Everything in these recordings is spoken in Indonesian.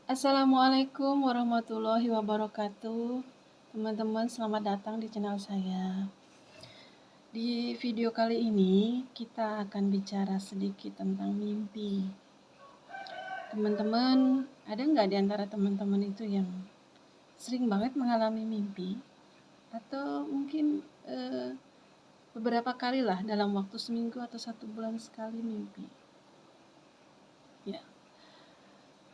Assalamualaikum warahmatullahi wabarakatuh. Teman-teman, selamat datang di channel saya. Di video kali ini, kita akan bicara sedikit tentang mimpi. Teman-teman, ada nggak di antara teman-teman itu yang sering banget mengalami mimpi? Atau mungkin beberapa kali lah dalam waktu seminggu atau 1 bulan sekali mimpi? Ya.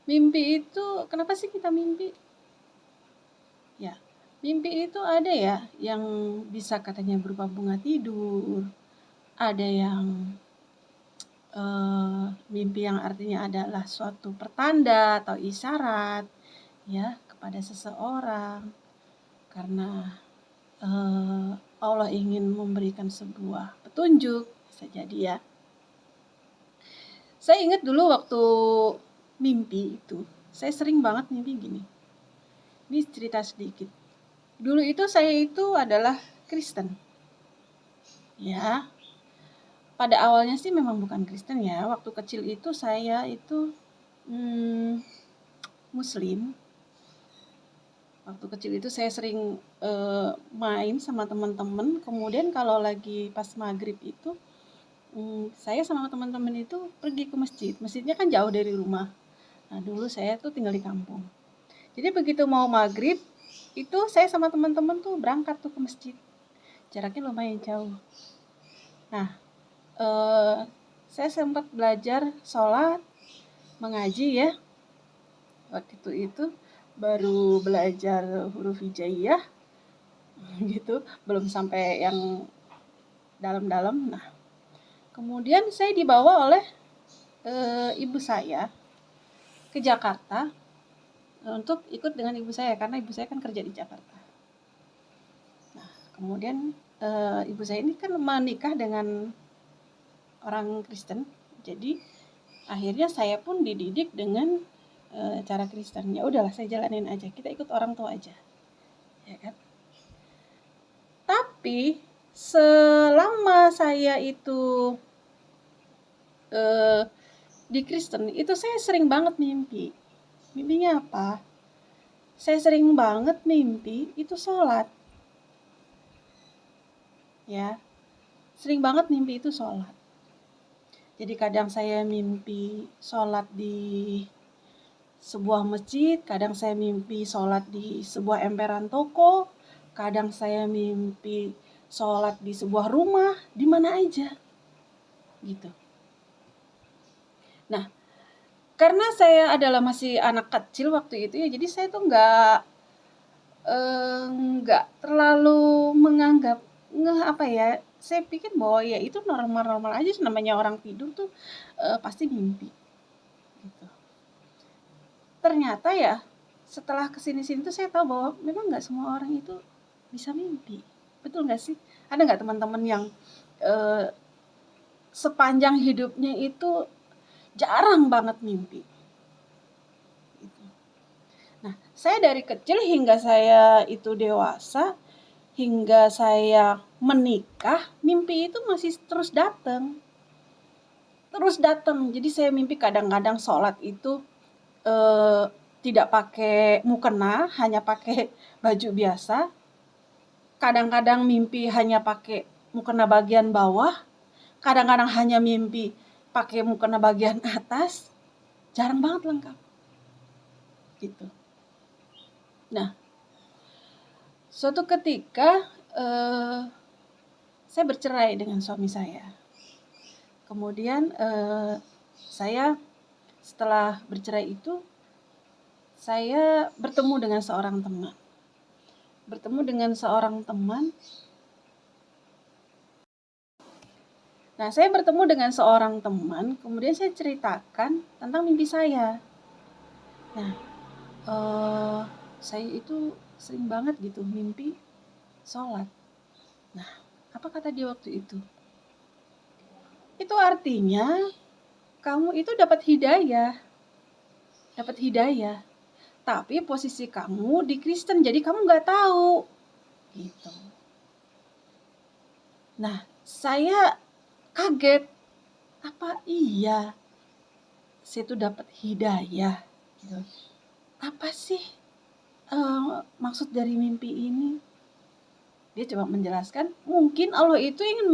Mimpi itu, kenapa sih kita mimpi? Ya, mimpi itu ada ya yang bisa katanya berupa bunga tidur, ada yang mimpi yang artinya adalah suatu pertanda atau isyarat ya kepada seseorang karena Allah ingin memberikan sebuah petunjuk, bisa jadi ya. Saya ingat dulu waktu mimpi itu, saya sering banget mimpi gini. Ini cerita sedikit. Dulu itu saya itu adalah Kristen. Ya. Pada awalnya sih memang bukan Kristen ya. Waktu kecil itu saya itu Muslim. Waktu kecil itu saya sering main sama teman-teman. Kemudian kalau lagi pas maghrib itu saya sama teman-teman itu pergi ke masjid. Masjidnya kan jauh dari rumah. Nah dulu saya tuh tinggal di kampung. Jadi begitu mau maghrib itu saya sama teman-teman tuh berangkat tuh ke masjid. Jaraknya lumayan jauh. Nah saya sempat belajar sholat, mengaji ya. Waktu itu baru belajar huruf hijaiyah gitu, belum sampai yang dalam-dalam. Nah, kemudian saya dibawa oleh ibu saya ke Jakarta untuk ikut dengan ibu saya karena ibu saya kan kerja di Jakarta. Nah, kemudian ibu saya ini kan menikah dengan orang Kristen, jadi akhirnya saya pun dididik dengan cara Kristen. Ya udahlah, saya jalanin aja, kita ikut orang tua aja, ya kan. Tapi selama saya itu di Kristen itu saya sering banget mimpi. Mimpinya apa? Saya sering banget mimpi itu sholat. Ya, sering banget mimpi itu sholat. Jadi kadang saya mimpi sholat di sebuah masjid, kadang saya mimpi sholat di sebuah emperan toko, kadang saya mimpi sholat di sebuah rumah, di mana aja, gitu. Nah, karena saya adalah masih anak kecil waktu itu ya, jadi saya tuh nggak terlalu menganggap apa ya. Saya pikir bahwa ya itu normal-normal aja, namanya orang tidur tuh pasti mimpi. Gitu. Ternyata ya setelah kesini-sini tuh saya tahu bahwa memang nggak semua orang itu bisa mimpi. Betul nggak sih? Ada nggak teman-teman yang sepanjang hidupnya itu jarang banget mimpi? Gitu. Nah, saya dari kecil hingga saya itu dewasa, hingga saya menikah, mimpi itu masih terus datang. Terus datang. Jadi saya mimpi kadang-kadang sholat itu tidak pakai mukena, hanya pakai baju biasa. Kadang-kadang mimpi hanya pakai mukena bagian bawah. Kadang-kadang hanya mimpi pakai mukena bagian atas. Jarang banget lengkap. Gitu. Nah, suatu ketika saya bercerai dengan suami saya. Kemudian saya setelah bercerai itu saya bertemu dengan seorang teman. Nah, saya bertemu dengan seorang teman, kemudian saya ceritakan tentang mimpi saya. Nah, saya itu sering banget gitu mimpi sholat. Nah, apa kata dia waktu itu? Itu artinya kamu itu dapat hidayah. Tapi posisi kamu di Kristen, jadi kamu nggak tahu. Gitu. Nah, saya kaget. Apa iya saya tuh dapat hidayah? Gitu. apa sih maksud dari mimpi ini? Dia coba menjelaskan, mungkin Allah itu ingin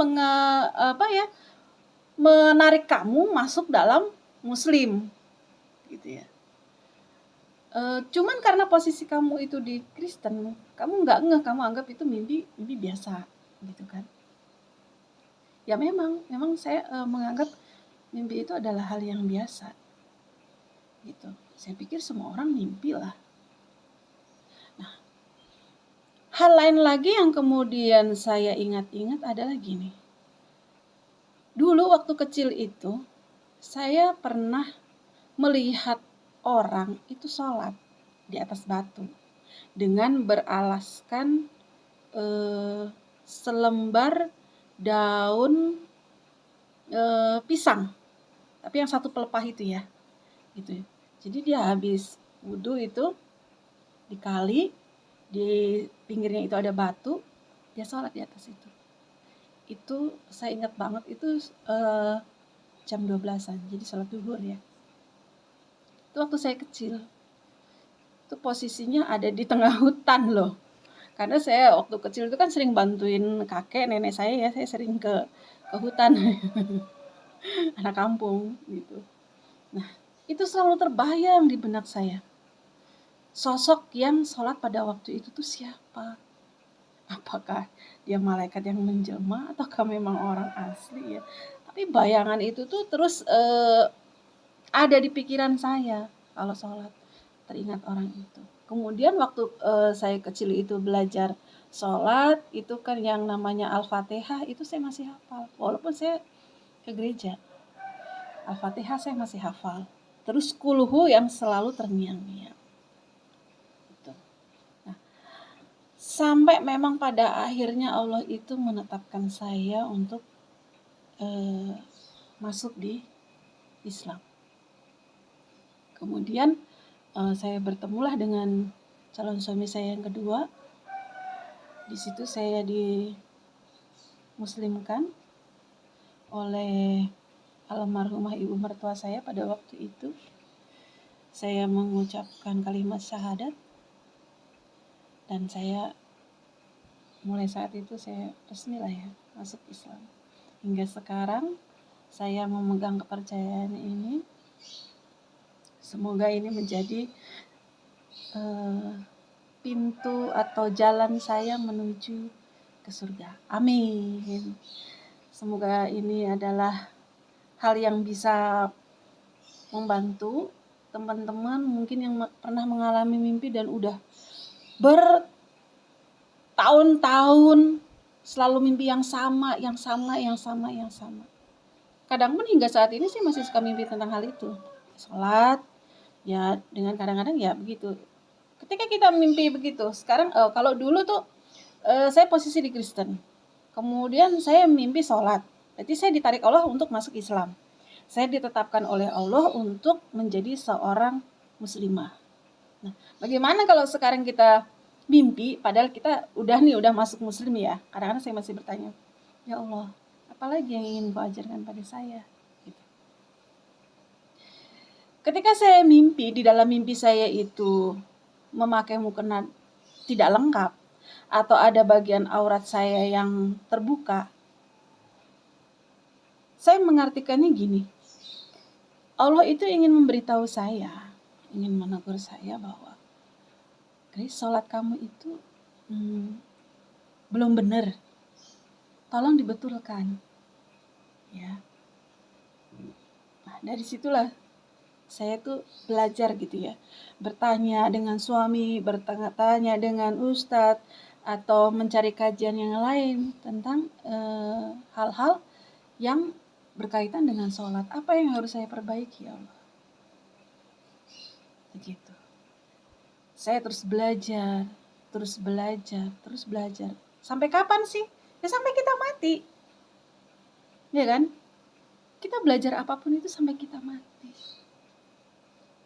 menarik kamu masuk dalam Muslim, gitu ya. Cuman karena posisi kamu itu di Kristen, kamu nggak ngeh, kamu anggap itu mimpi biasa, gitu kan. Ya memang saya menganggap mimpi itu adalah hal yang biasa, gitu. Saya pikir semua orang mimpi lah. Nah, hal lain lagi yang kemudian saya ingat-ingat adalah gini. Dulu waktu kecil itu, saya pernah melihat orang itu sholat di atas batu dengan beralaskan selembar daun pisang, tapi yang satu pelepah itu ya, gitu. Jadi dia habis wudhu itu di kali, di pinggirnya itu ada batu, dia sholat di atas itu. Itu saya ingat banget, itu jam 12-an, jadi sholat duhur ya. Itu waktu saya kecil. Itu posisinya ada di tengah hutan loh. Karena saya waktu kecil itu kan sering bantuin kakek nenek saya ya, saya sering ke hutan. Anak kampung gitu. Nah, itu selalu terbayang di benak saya. Sosok yang sholat pada waktu itu tuh siapa? Apakah dia malaikat yang menjelma ataukah memang orang asli ya? Tapi bayangan itu tuh terus ada di pikiran saya kalau sholat, teringat orang itu. Kemudian waktu saya kecil itu belajar sholat, itu kan yang namanya Al-Fatihah itu saya masih hafal. Walaupun saya ke gereja, Al-Fatihah saya masih hafal. Terus kulhu yang selalu terngiang-ngiang. Gitu. Nah, sampai memang pada akhirnya Allah itu menetapkan saya untuk masuk di Islam. Kemudian saya bertemulah dengan calon suami saya yang kedua. Di situ saya dimuslimkan oleh almarhumah ibu mertua saya pada waktu itu. Saya mengucapkan kalimat syahadat dan saya mulai saat itu saya resmi lah ya masuk Islam. Hingga sekarang saya memegang kepercayaan ini. Semoga ini menjadi pintu atau jalan saya menuju ke surga. Amin. Semoga ini adalah hal yang bisa membantu teman-teman mungkin yang pernah mengalami mimpi dan udah bertahun-tahun selalu mimpi yang sama. Kadang pun hingga saat ini sih masih suka mimpi tentang hal itu. Sholat, ya dengan kadang-kadang ya begitu. Ketika kita mimpi begitu, sekarang kalau dulu tuh saya posisi di Kristen. Kemudian saya mimpi sholat. Berarti saya ditarik Allah untuk masuk Islam. Saya ditetapkan oleh Allah untuk menjadi seorang muslimah. Nah, bagaimana kalau sekarang kita mimpi, padahal kita udah masuk muslim ya. Kadang-kadang saya masih bertanya, ya Allah, apalagi yang ingin Kau ajarkan pada saya? Gitu. Ketika saya mimpi, di dalam mimpi saya itu memakai mukena tidak lengkap, atau ada bagian aurat saya yang terbuka, saya mengartikannya gini, Allah itu ingin memberitahu saya, ingin menegur saya bahwa Grace, sholat kamu itu belum benar, tolong dibetulkan ya. Nah, dari situlah saya tuh belajar gitu ya, bertanya dengan suami, bertanya dengan ustadz, atau mencari kajian yang lain tentang hal-hal yang berkaitan dengan sholat. Apa yang harus saya perbaiki ya Allah? Begitu. Saya terus belajar. Sampai kapan sih? Ya sampai kita mati. Ya kan? Kita belajar apapun itu sampai kita mati.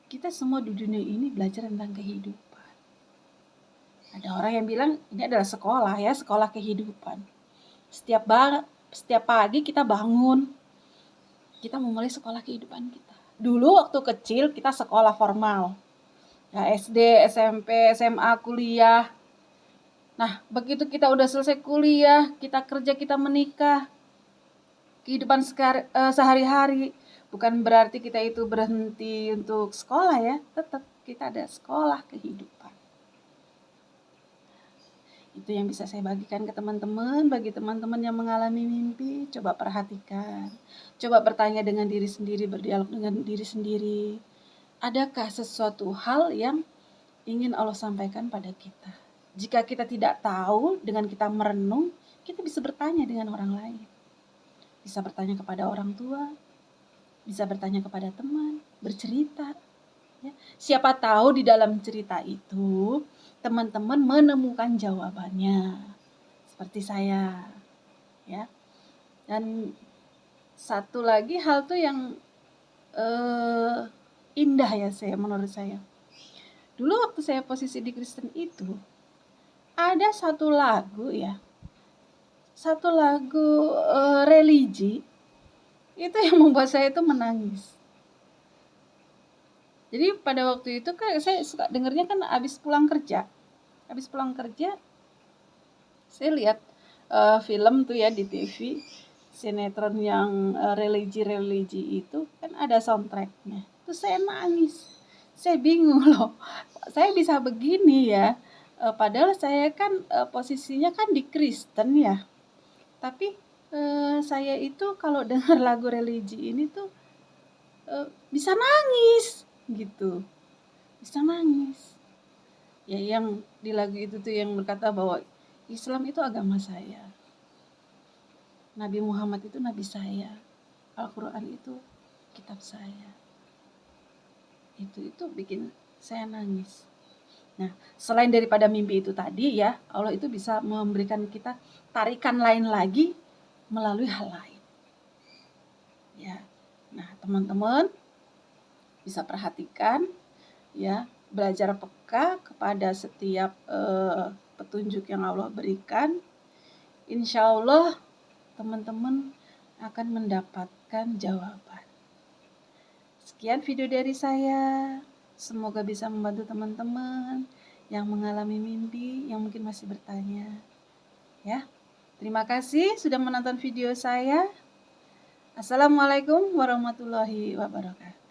Kita semua di dunia ini belajar tentang kehidupan. Ada orang yang bilang ini adalah sekolah ya, sekolah kehidupan. Setiap pagi kita bangun, kita memulai sekolah kehidupan kita. Dulu waktu kecil kita sekolah formal. Ya SD, SMP, SMA, kuliah. Nah, begitu kita udah selesai kuliah, kita kerja, kita menikah, kehidupan sehari-hari, bukan berarti kita itu berhenti untuk sekolah ya, tetap kita ada sekolah kehidupan. Itu yang bisa saya bagikan ke teman-teman. Bagi teman-teman yang mengalami mimpi, coba perhatikan. Coba bertanya dengan diri sendiri, berdialog dengan diri sendiri. Adakah sesuatu hal yang ingin Allah sampaikan pada kita? Jika kita tidak tahu, dengan kita merenung, kita bisa bertanya dengan orang lain. Bisa bertanya kepada orang tua, bisa bertanya kepada teman, bercerita. Ya. Siapa tahu di dalam cerita itu teman-teman menemukan jawabannya. Seperti saya, ya. Dan satu lagi hal tuh yang indah ya menurut saya. Dulu waktu saya posisi di Kristen itu, ada satu lagu ya, satu lagu religi itu yang membuat saya itu menangis. Jadi pada waktu itu kan saya suka dengernya kan habis pulang kerja. Habis pulang kerja saya lihat film tuh ya di TV, sinetron yang religi-religi itu kan ada soundtracknya. Terus saya nangis. Saya bingung loh, saya bisa begini ya. Padahal saya kan posisinya kan di Kristen ya. Tapi saya itu kalau dengar lagu religi ini tuh bisa nangis gitu. Bisa nangis. Ya yang di lagu itu tuh yang berkata bahwa Islam itu agama saya. Nabi Muhammad itu nabi saya. Al-Qur'an itu kitab saya. Itu bikin saya nangis. Nah, selain daripada mimpi itu tadi ya, Allah itu bisa memberikan kita tarikan lain lagi melalui hal lain. Ya. Nah, teman-teman bisa perhatikan ya, belajar peka kepada setiap petunjuk yang Allah berikan. Insya Allah teman-teman akan mendapatkan jawaban. Sekian video dari saya. Semoga bisa membantu teman-teman yang mengalami mimpi, yang mungkin masih bertanya. Ya. Terima kasih sudah menonton video saya. Assalamualaikum warahmatullahi wabarakatuh.